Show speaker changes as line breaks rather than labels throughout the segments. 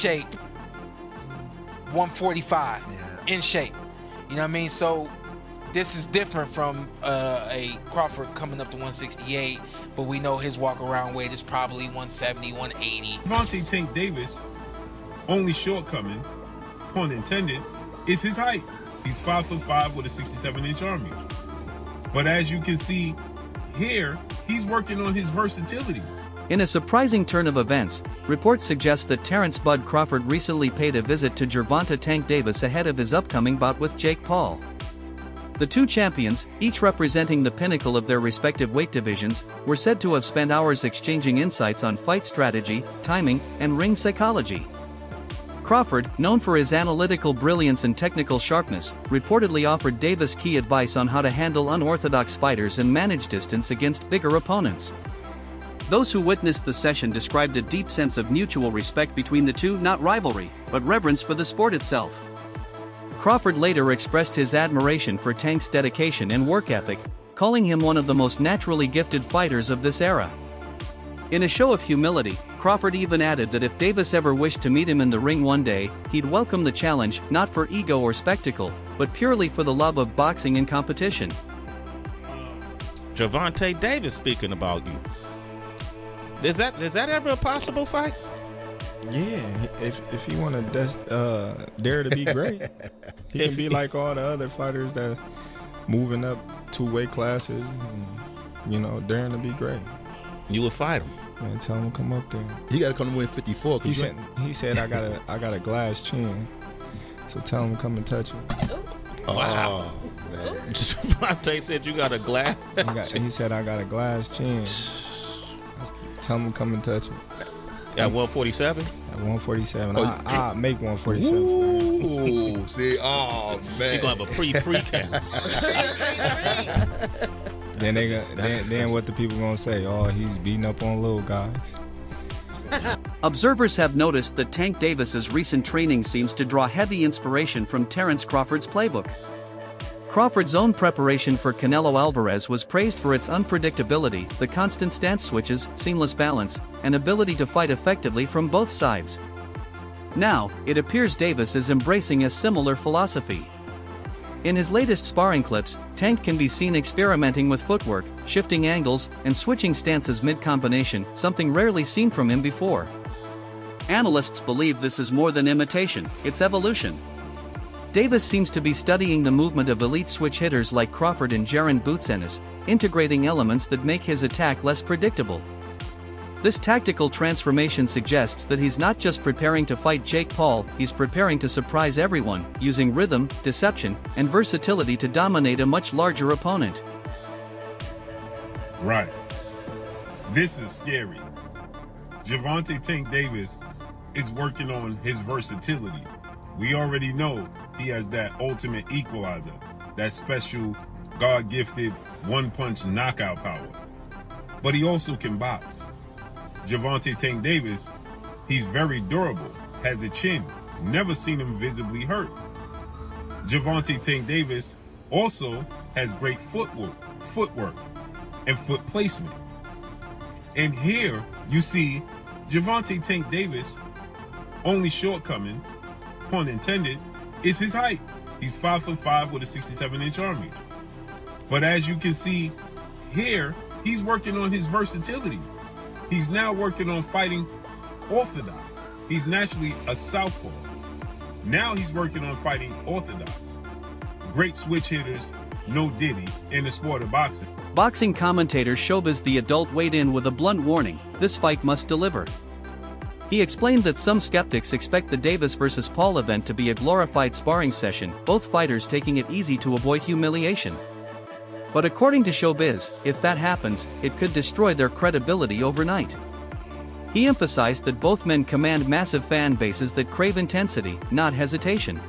shape, 145, in shape. You know what I mean? So this is different from a Crawford coming up to 168, but we know his walk-around weight is probably 170, 180.
Gervonta Tank Davis' only shortcoming, pun intended, is his height. He's 5'5" with a 67-inch arm reach. But as you can see here, he's working on his versatility.
In a surprising turn of events, reports suggest that Terence "Bud" Crawford recently paid a visit to Gervonta Tank Davis ahead of his upcoming bout with Jake Paul. The two champions, each representing the pinnacle of their respective weight divisions, were said to have spent hours exchanging insights on fight strategy, timing, and ring psychology. Crawford, known for his analytical brilliance and technical sharpness, reportedly offered Davis key advice on how to handle unorthodox fighters and manage distance against bigger opponents. Those who witnessed the session described a deep sense of mutual respect between the two, not rivalry, but reverence for the sport itself. Crawford later expressed his admiration for Tank's dedication and work ethic, calling him one of the most naturally gifted fighters of this era. In a show of humility, Crawford even added that if Davis ever wished to meet him in the ring one day, he'd welcome the challenge, not for ego or spectacle, but purely for the love of boxing and competition.
Gervonta Davis speaking about you. Is that ever a possible fight?
Yeah, if he want to dare to be great, he can be like all the other fighters that moving up 2 weight classes, and, daring to be great.
You would fight him.
Man, tell him to come up there.
He got to come to win 54.
He said I got a glass chin, so tell him to come and touch it.
Wow.
Man.
Gervonta said you got a glass.
He said I got a glass chin. Tell him to come and touch it.
At 147?
At 147. I'll make 147
Ooh, see, oh, man.
You're going to have a pre-camp.
Then what the people going to say? Oh, he's beating up on little guys.
Observers have noticed that Tank Davis's recent training seems to draw heavy inspiration from Terence Crawford's playbook. Crawford's own preparation for Canelo Alvarez was praised for its unpredictability, the constant stance switches, seamless balance, and ability to fight effectively from both sides. Now, it appears Davis is embracing a similar philosophy. In his latest sparring clips, Tank can be seen experimenting with footwork, shifting angles, and switching stances mid-combination, something rarely seen from him before. Analysts believe this is more than imitation, it's evolution. Davis seems to be studying the movement of elite switch hitters like Crawford and Jaron Boots, integrating elements that make his attack less predictable. This tactical transformation suggests that he's not just preparing to fight Jake Paul, he's preparing to surprise everyone, using rhythm, deception, and versatility to dominate a much larger opponent.
Right. This is scary. Gervonta Tank Davis is working on his versatility. We already know he has that ultimate equalizer, that special God-gifted one-punch knockout power. But he also can box. Gervonta Tank Davis, he's very durable, has a chin, never seen him visibly hurt. Gervonta Tank Davis also has great footwork, and foot placement. And here you see Gervonta Tank Davis' only shortcoming, pun intended, is his height. He's 5'5" with a 67-inch arm reach. But as you can see here, he's working on his versatility. He's now working on fighting orthodox. He's naturally a southpaw. Now he's working on fighting orthodox. Great switch hitters, no diddy, in the sport of boxing.
Boxing commentator Showbiz the Adult weighed in with a blunt warning: this fight must deliver. He explained that some skeptics expect the Davis vs. Paul event to be a glorified sparring session, both fighters taking it easy to avoid humiliation. But according to Showbiz, if that happens, it could destroy their credibility overnight. He emphasized that both men command massive fan bases that crave intensity, not hesitation.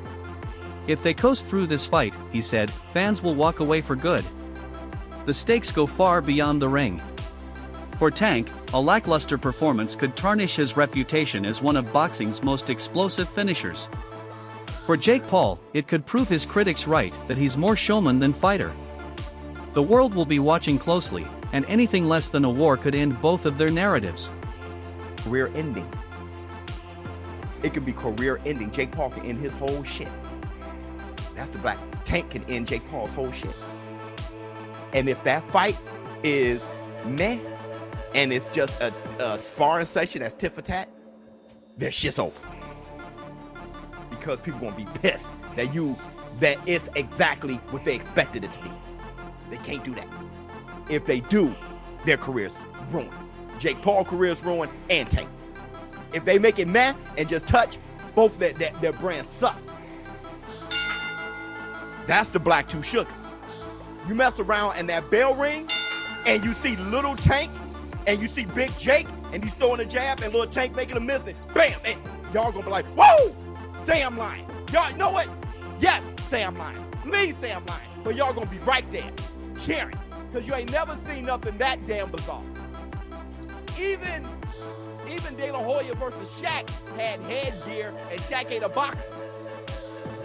If they coast through this fight, he said, fans will walk away for good. The stakes go far beyond the ring. For Tank, a lackluster performance could tarnish his reputation as one of boxing's most explosive finishers. For Jake Paul, it could prove his critics right, that he's more showman than fighter. The world will be watching closely, and anything less than a war could end both of their narratives.
Career ending. it can be career ending. Jake Paul can end his whole shit. That's the black. Tank can end Jake Paul's whole shit. And if that fight is meh, and it's just a sparring session that's tit for tat, their shit's over. Because people gonna be pissed that it's exactly what they expected it to be. They can't do that. If they do, their career's ruined. Jake Paul career's ruined, and Tank. If they make it meh and just touch, both their brands suck. That's the black two sugars. You mess around in that bell ring, and you see little Tank, and you see big Jake, and he's throwing a jab, and little Tank making a miss, and bam, and y'all gonna be like, whoa, say I'm lying. Y'all know what? Yes, say I'm lying. Please say I'm lying. But y'all gonna be right there, cheering, because you ain't never seen nothing that damn bizarre. Even De La Hoya versus Shaq had headgear, and Shaq ain't a boxer.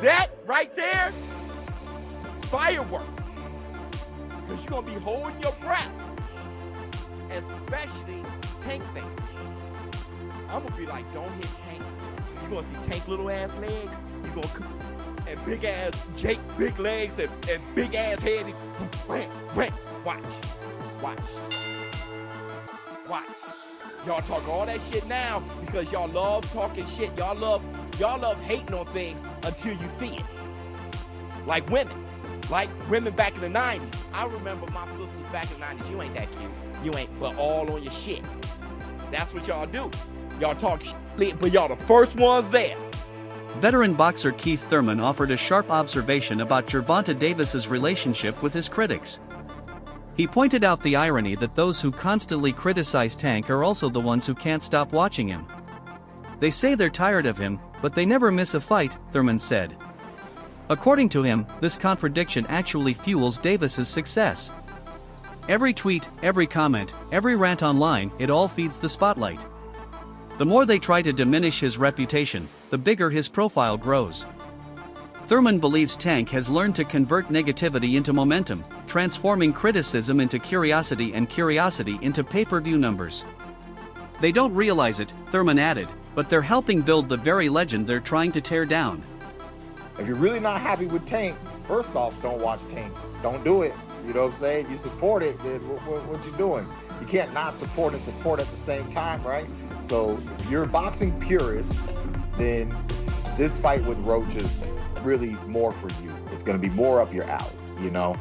That right there, fireworks. Because you're going to be holding your breath, especially Tank fans. I'm going to be like, don't hit Tank. You're going to see Tank little ass legs. You're going to, and big ass Jake, big legs, and big ass head. Watch. Y'all talk all that shit now because y'all love talking shit. Y'all love hating on things until you see it. Like women back in the 90s. I remember my sisters back in the 90s. You ain't that cute. You ain't, but all on your shit. That's what y'all do. Y'all talk shit, but y'all the first ones there.
Veteran boxer Keith Thurman offered a sharp observation about Gervonta Davis's relationship with his critics. He pointed out the irony that those who constantly criticize Tank are also the ones who can't stop watching him. They say they're tired of him, but they never miss a fight, Thurman said. According to him, this contradiction actually fuels Davis's success. Every tweet, every comment, every rant online, it all feeds the spotlight. The more they try to diminish his reputation, the bigger his profile grows. Thurman believes Tank has learned to convert negativity into momentum, transforming criticism into curiosity and curiosity into pay-per-view numbers. They don't realize it, Thurman added, but they're helping build the very legend they're trying to tear down.
If you're really not happy with Tank, first off, don't watch Tank. Don't do it. You know what I'm saying? You support it, then what you doing? You can't not support and support at the same time, right? So if you're a boxing purist, then this fight with Roach is really more for you. It's going to be more up your alley, you know?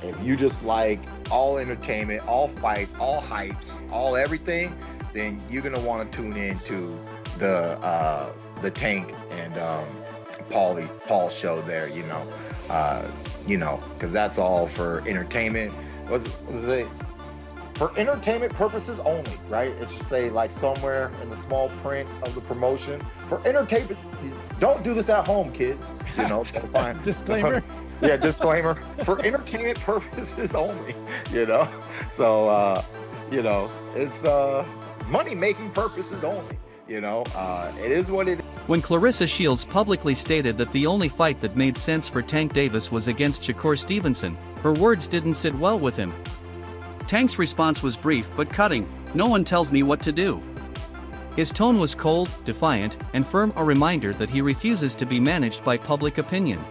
If you just like all entertainment, all fights, all hypes, all everything, then you're going to want to tune in to the Tank and Paul show there, you know, because that's all for entertainment. What does it say? For entertainment purposes only, right? It's just say like somewhere in the small print of the promotion. For entertainment, don't do this at home, kids. You know, so fine.
Disclaimer.
Yeah, disclaimer. For entertainment purposes only, you know. So, you know, it's money-making purposes only. You know, it is what it is.
When Clarissa Shields publicly stated that the only fight that made sense for Tank Davis was against Shakur Stevenson, her words didn't sit well with him. Tank's response was brief but cutting, "No one tells me what to do." His tone was cold, defiant, and firm, a reminder that he refuses to be managed by public opinion.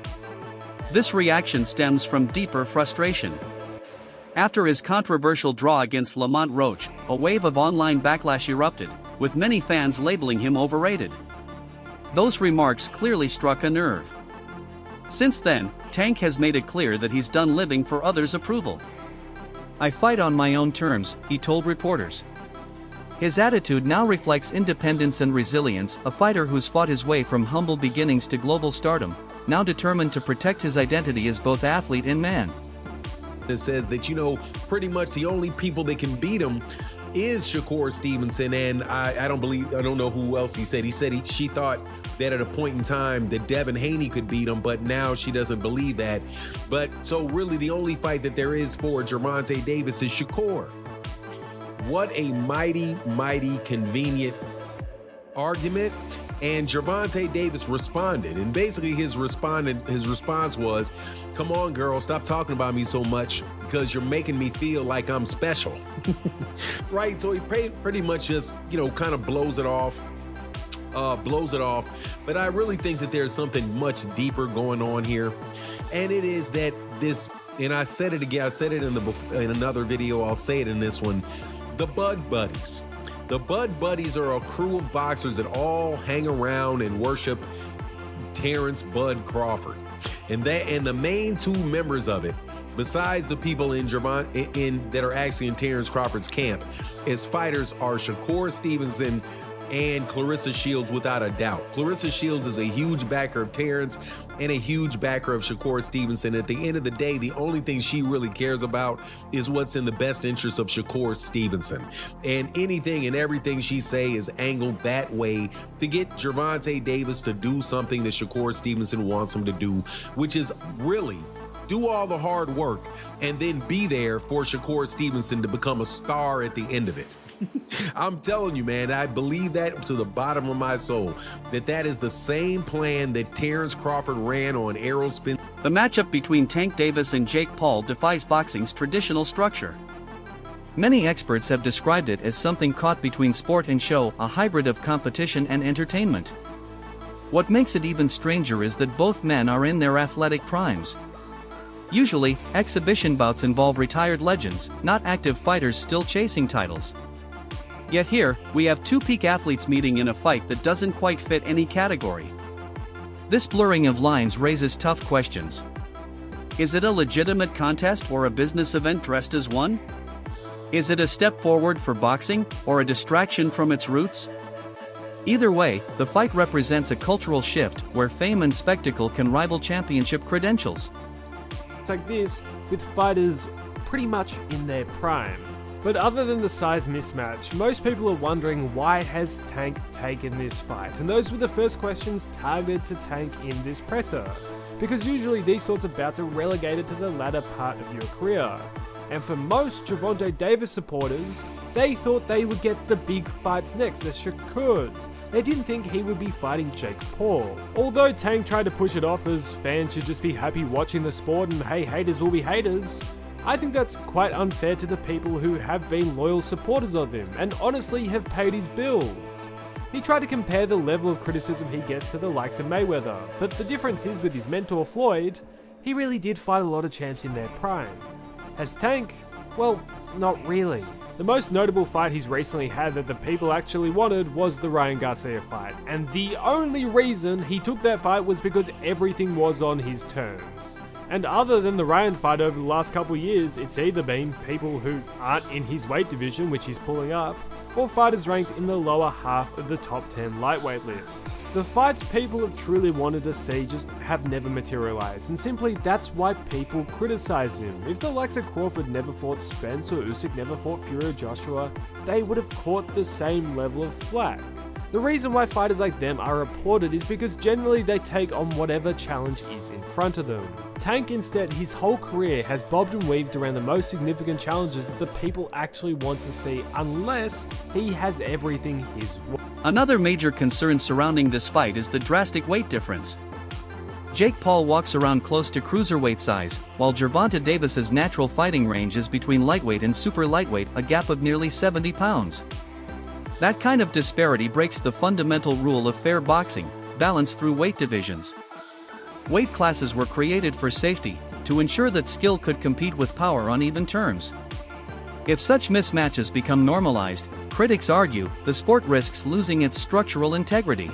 This reaction stems from deeper frustration. After his controversial draw against Lamont Roach, a wave of online backlash erupted, with many fans labeling him overrated. Those remarks clearly struck a nerve. Since then, Tank has made it clear that he's done living for others' approval. "I fight on my own terms," he told reporters. His attitude now reflects independence and resilience, a fighter who's fought his way from humble beginnings to global stardom, now determined to protect his identity as both athlete and man.
It says that, you know, pretty much the only people that can beat him is Shakur Stevenson, and I don't know who else he said. He said she thought that at a point in time that Devin Haney could beat him, but now she doesn't believe that. But so really the only fight that there is for Gervonta Davis is Shakur. What a mighty, mighty convenient argument. And Gervonta Davis responded, and basically his response was, "Come on, girl, stop talking about me so much because you're making me feel like I'm special." Right? So he pretty much just, you know, kind of blows it off. blows it off. But I really think that there's something much deeper going on here. And it is that this, and I said it again, I said it in another video, I'll say it in this one, the Bud Buddies. The Bud Buddies are a crew of boxers that all hang around and worship Terence Bud Crawford. And the main two members of it, besides the people that are actually in Terence Crawford's camp, as fighters are Shakur Stevenson and Clarissa Shields, without a doubt. Clarissa Shields is a huge backer of Terence and a huge backer of Shakur Stevenson. At the end of the day, the only thing she really cares about is what's in the best interest of Shakur Stevenson. And anything and everything she say is angled that way to get Gervonta Davis to do something that Shakur Stevenson wants him to do, which is really do all the hard work and then be there for Shakur Stevenson to become a star at the end of it. I'm telling you, man, I believe that to the bottom of my soul, that is the same plan that Terence Crawford ran on Errol Spence.
The matchup between Tank Davis and Jake Paul defies boxing's traditional structure. Many experts have described it as something caught between sport and show, a hybrid of competition and entertainment. What makes it even stranger is that both men are in their athletic primes. Usually, exhibition bouts involve retired legends, not active fighters still chasing titles. Yet here, we have two peak athletes meeting in a fight that doesn't quite fit any category. This blurring of lines raises tough questions. Is it a legitimate contest or a business event dressed as one? Is it a step forward for boxing, or a distraction from its roots? Either way, the fight represents a cultural shift where fame and spectacle can rival championship credentials.
It's like this, with fighters pretty much in their prime. But other than the size mismatch, most people are wondering why has Tank taken this fight, and those were the first questions targeted to Tank in this presser, because usually these sorts of bouts are relegated to the latter part of your career. And for most Gervonta Davis supporters, they thought they would get the big fights next, the Shakurs. They didn't think he would be fighting Jake Paul. Although Tank tried to push it off as fans should just be happy watching the sport and hey, haters will be haters, I think that's quite unfair to the people who have been loyal supporters of him and honestly have paid his bills. He tried to compare the level of criticism he gets to the likes of Mayweather, but the difference is with his mentor Floyd, he really did fight a lot of champs in their prime. As Tank, well, not really. The most notable fight he's recently had that the people actually wanted was the Ryan Garcia fight, and the only reason he took that fight was because everything was on his terms. And other than the Ryan fight over the last couple years, it's either been people who aren't in his weight division, which he's pulling up, or fighters ranked in the lower half of the top 10 lightweight list. The fights people have truly wanted to see just have never materialized, and simply that's why people criticize him. If the likes of Crawford never fought Spence or Usyk never fought Fury or Joshua, they would have caught the same level of flack. The reason why fighters like them are applauded is because generally they take on whatever challenge is in front of them. Tank instead, his whole career has bobbed and weaved around the most significant challenges that the people actually want to see, unless he has everything his way.
Another major concern surrounding this fight is the drastic weight difference. Jake Paul walks around close to cruiserweight size, while Gervonta Davis's natural fighting range is between lightweight and super lightweight, a gap of nearly 70 pounds. That kind of disparity breaks the fundamental rule of fair boxing, balanced through weight divisions. Weight classes were created for safety, to ensure that skill could compete with power on even terms. If such mismatches become normalized, critics argue, the sport risks losing its structural integrity.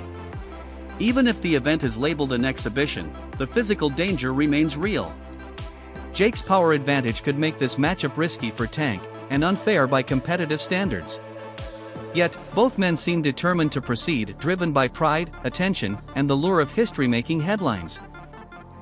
Even if the event is labeled an exhibition, the physical danger remains real. Jake's power advantage could make this matchup risky for Tank, and unfair by competitive standards. Yet, both men seem determined to proceed, driven by pride, attention, and the lure of history making headlines.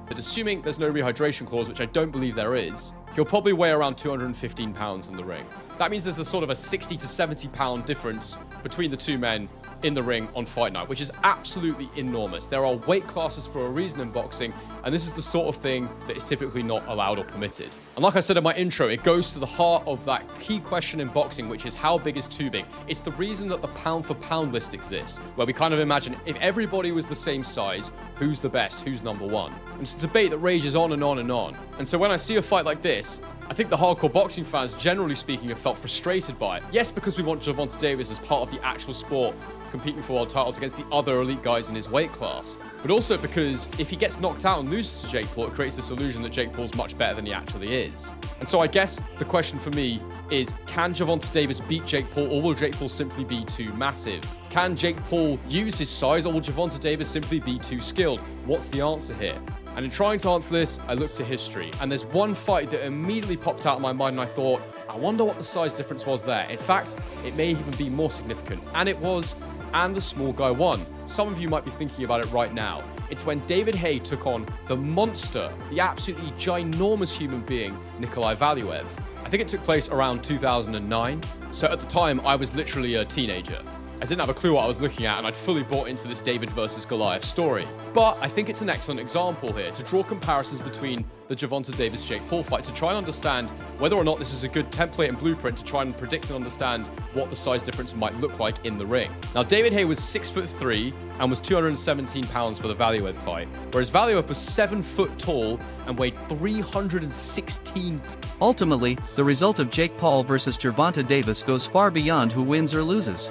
But assuming there's no rehydration clause, which I don't believe there is, he'll probably weigh around 215 pounds in the ring. That means there's a sort of a 60 to 70 pound difference between the two men in the ring on fight night, which is absolutely enormous. There are weight classes for a reason in boxing, And this is the sort of thing that is typically not allowed or permitted. And like I said in my intro, it goes to the heart of that key question in boxing, which is how big is too big? It's the reason that the pound for pound list exists, where we kind of imagine if everybody was the same size, who's the best, who's number one? And it's a debate that rages on and on and on. And so when I see a fight like this, I think the hardcore boxing fans, generally speaking, have felt frustrated by it. Yes, because we want Gervonta Davis as part of the actual sport, competing for world titles against the other elite guys in his weight class, but also because if he gets knocked out and loses to Jake Paul, it creates this illusion that Jake Paul's much better than he actually is. And so I guess the question for me is, can Gervonta Davis beat Jake Paul, or will Jake Paul simply be too massive? Can Jake Paul use his size, or will Gervonta Davis simply be too skilled? What's the answer here? And in trying to answer this, I looked to history, and there's one fight that immediately popped out of my mind, and I thought, I wonder what the size difference was there. In fact, it may even be more significant, and it was, and the small guy won. Some of you might be thinking about it right now. It's when David Haye took on the monster, the absolutely ginormous human being, Nikolai Valuev. I think it took place around 2009. So at the time, I was literally a teenager. I didn't have a clue what I was looking at, and I'd fully bought into this David versus Goliath story. But I think it's an excellent example here to draw comparisons between the Gervonta Davis-Jake Paul fight to try and understand whether or not this is a good template and blueprint to try and predict and understand what the size difference might look like in the ring. Now, David Haye was 6'3" and was 217 pounds for the Valuev fight, whereas Valuev was 7 foot tall and weighed 316.
Ultimately, the result of Jake Paul versus Gervonta Davis goes far beyond who wins or loses.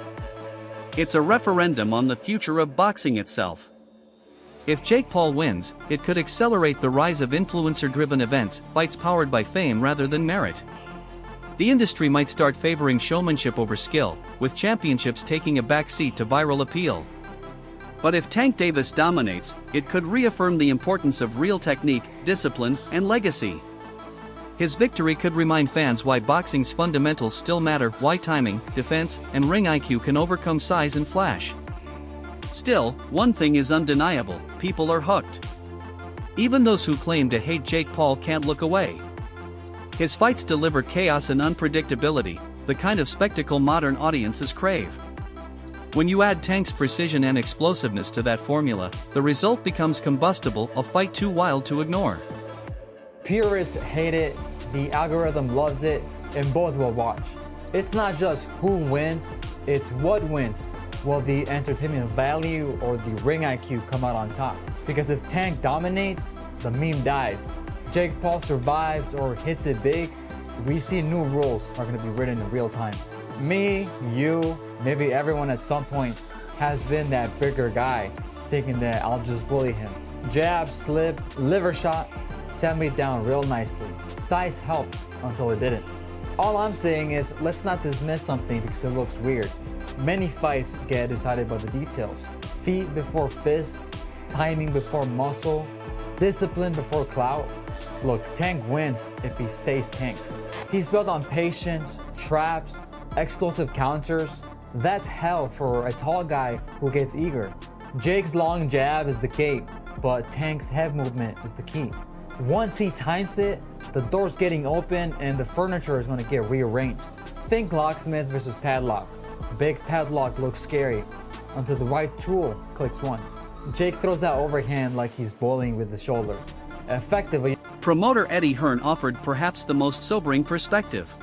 It's a referendum on the future of boxing itself. If Jake Paul wins, it could accelerate the rise of influencer-driven events, fights powered by fame rather than merit. The industry might start favoring showmanship over skill, with championships taking a backseat to viral appeal. But if Tank Davis dominates, it could reaffirm the importance of real technique, discipline, and legacy. His victory could remind fans why boxing's fundamentals still matter, why timing, defense, and ring IQ can overcome size and flash. Still, one thing is undeniable: people are hooked. Even those who claim to hate Jake Paul can't look away. His fights deliver chaos and unpredictability, the kind of spectacle modern audiences crave. When you add Tank's precision and explosiveness to that formula, the result becomes combustible, a fight too wild to ignore.
Purists hate it, the algorithm loves it, and both will watch. It's not just who wins, it's what wins. Will the entertainment value or the ring IQ come out on top? Because if Tank dominates, the meme dies. Jake Paul survives or hits it big, we see new rules are going to be written in real time. Me, you, maybe everyone at some point has been that bigger guy, thinking that I'll just bully him. Jab, slip, liver shot, sat me down real nicely. Size helped until it didn't. All I'm saying is, let's not dismiss something because it looks weird. Many fights get decided by the details. Feet before fists, timing before muscle, discipline before clout. Look, Tank wins if he stays Tank. He's built on patience, traps, explosive counters. That's hell for a tall guy who gets eager. Jake's long jab is the gate, but Tank's head movement is the key. Once he times it, the door's getting open and the furniture is going to get rearranged. Think locksmith versus padlock. Big padlock looks scary until the right tool clicks once. Jake throws that overhand like he's bowling with the shoulder. Effectively.
Promoter Eddie Hearn offered perhaps the most sobering perspective.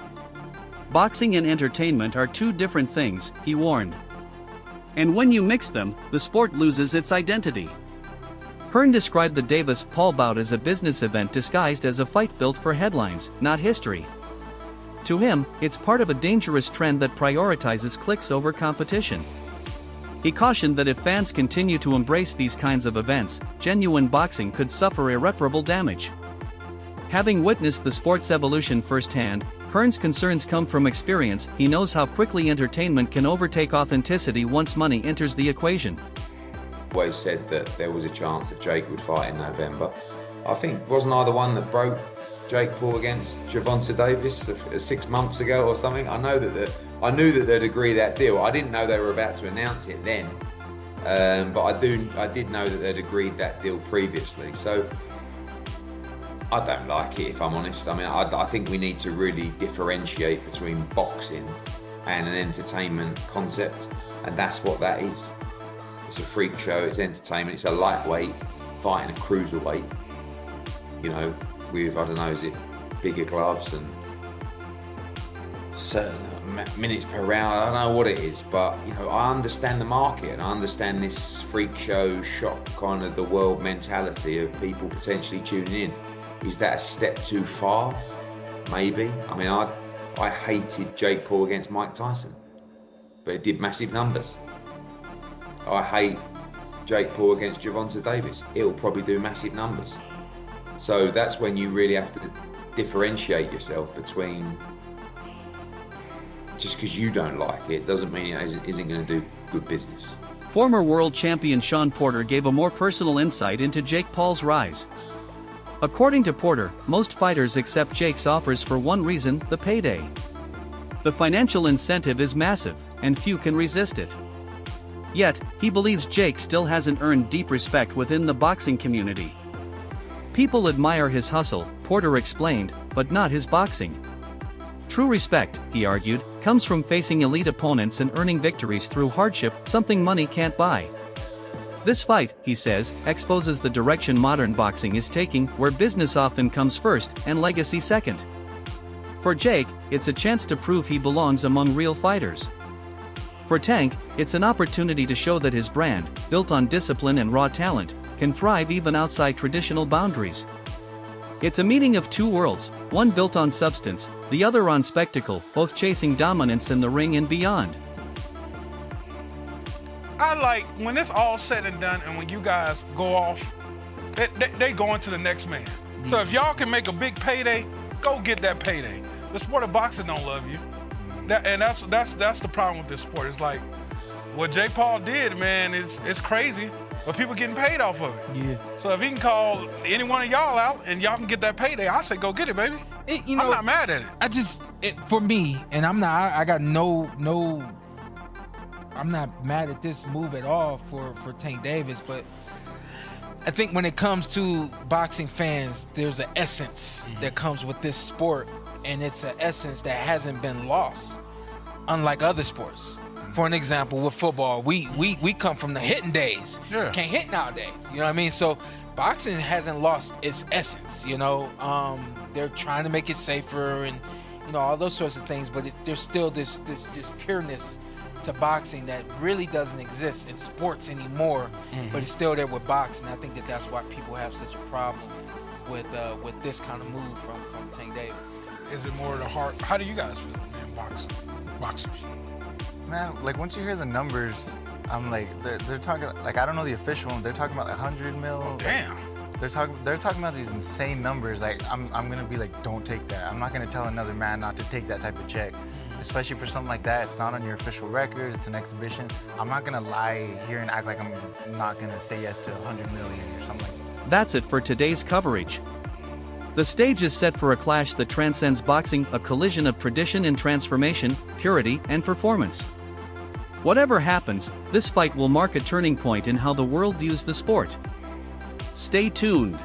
Boxing and entertainment are two different things, he warned. And when you mix them, the sport loses its identity. Hearn described the Davis-Paul bout as a business event disguised as a fight built for headlines, not history. To him, it's part of a dangerous trend that prioritizes clicks over competition. He cautioned that if fans continue to embrace these kinds of events, genuine boxing could suffer irreparable damage. Having witnessed the sport's evolution firsthand, Hearn's concerns come from experience. He knows how quickly entertainment can overtake authenticity once money enters the equation.
Always said that there was a chance that Jake would fight in November. I think, wasn't I the one that broke Jake Paul against Gervonta Davis 6 months ago or something? I knew that they'd agree that deal. I didn't know they were about to announce it then, but I did know that they'd agreed that deal previously. So I don't like it, if I'm honest. I mean, I think we need to really differentiate between boxing and an entertainment concept, and that's what that is. It's a freak show, it's entertainment, it's a lightweight fighting a cruiserweight. you know, with, I don't know, is it bigger gloves and certain minutes per round? I don't know what it is, but, you know, I understand the market and I understand this freak show, shock kind of the world mentality of people potentially tuning in. Is that a step too far? Maybe. I mean, I hated Jake Paul against Mike Tyson, but it did massive numbers. I hate Jake Paul against Gervonta Davis. It'll probably do massive numbers. So that's when you really have to differentiate yourself between, just because you don't like it doesn't mean it isn't going to do good business.
Former world champion Sean Porter gave a more personal insight into Jake Paul's rise. According to Porter, most fighters accept Jake's offers for one reason: the payday. The financial incentive is massive, and few can resist it. Yet, he believes Jake still hasn't earned deep respect within the boxing community. People admire his hustle, Porter explained, but not his boxing. True respect, he argued, comes from facing elite opponents and earning victories through hardship, something money can't buy. This fight, he says, exposes the direction modern boxing is taking, where business often comes first and legacy second. For Jake, it's a chance to prove he belongs among real fighters. For Tank, it's an opportunity to show that his brand, built on discipline and raw talent, can thrive even outside traditional boundaries. It's a meeting of two worlds, one built on substance, the other on spectacle, both chasing dominance in the ring and beyond.
I like when it's all said and done and when you guys go off, they go into the next man. So if y'all can make a big payday, go get that payday. The sport of boxing don't love you. That's the problem with this sport. It's like what Jake Paul did, man, it's crazy, but people getting paid off of it. Yeah. So if he can call any one of y'all out and y'all can get that payday, I say go get it, baby. I'm not mad at it.
For me, and I'm not mad at this move at all for Tank Davis, but I think when it comes to boxing fans, there's an essence that comes with this sport, and it's an essence that hasn't been lost, unlike other sports. For an example, with football, we come from the hitting days. Yeah. Can't hit nowadays, you know what I mean? So boxing hasn't lost its essence, you know? They're trying to make it safer and, you know, all those sorts of things, but there's still this pureness to boxing that really doesn't exist in sports anymore, but it's still there with boxing. I think that's why people have such a problem with this kind of move from Tank Davis.
Is it more the heart? How do you guys feel, man, boxers?
Man, like once you hear the numbers, I'm like, they're talking, like I don't know the official one, they're talking about like 100 mil.
Oh, damn.
They're talking about these insane numbers. Like I'm gonna be like, don't take that. I'm not gonna tell another man not to take that type of check. Especially for something like that, it's not on your official record, it's an exhibition. I'm not gonna lie here and act like I'm not gonna say yes to 100 million or something like that.
That's it for today's coverage. The stage is set for a clash that transcends boxing, a collision of tradition and transformation, purity and performance. Whatever happens, this fight will mark a turning point in how the world views the sport. Stay tuned.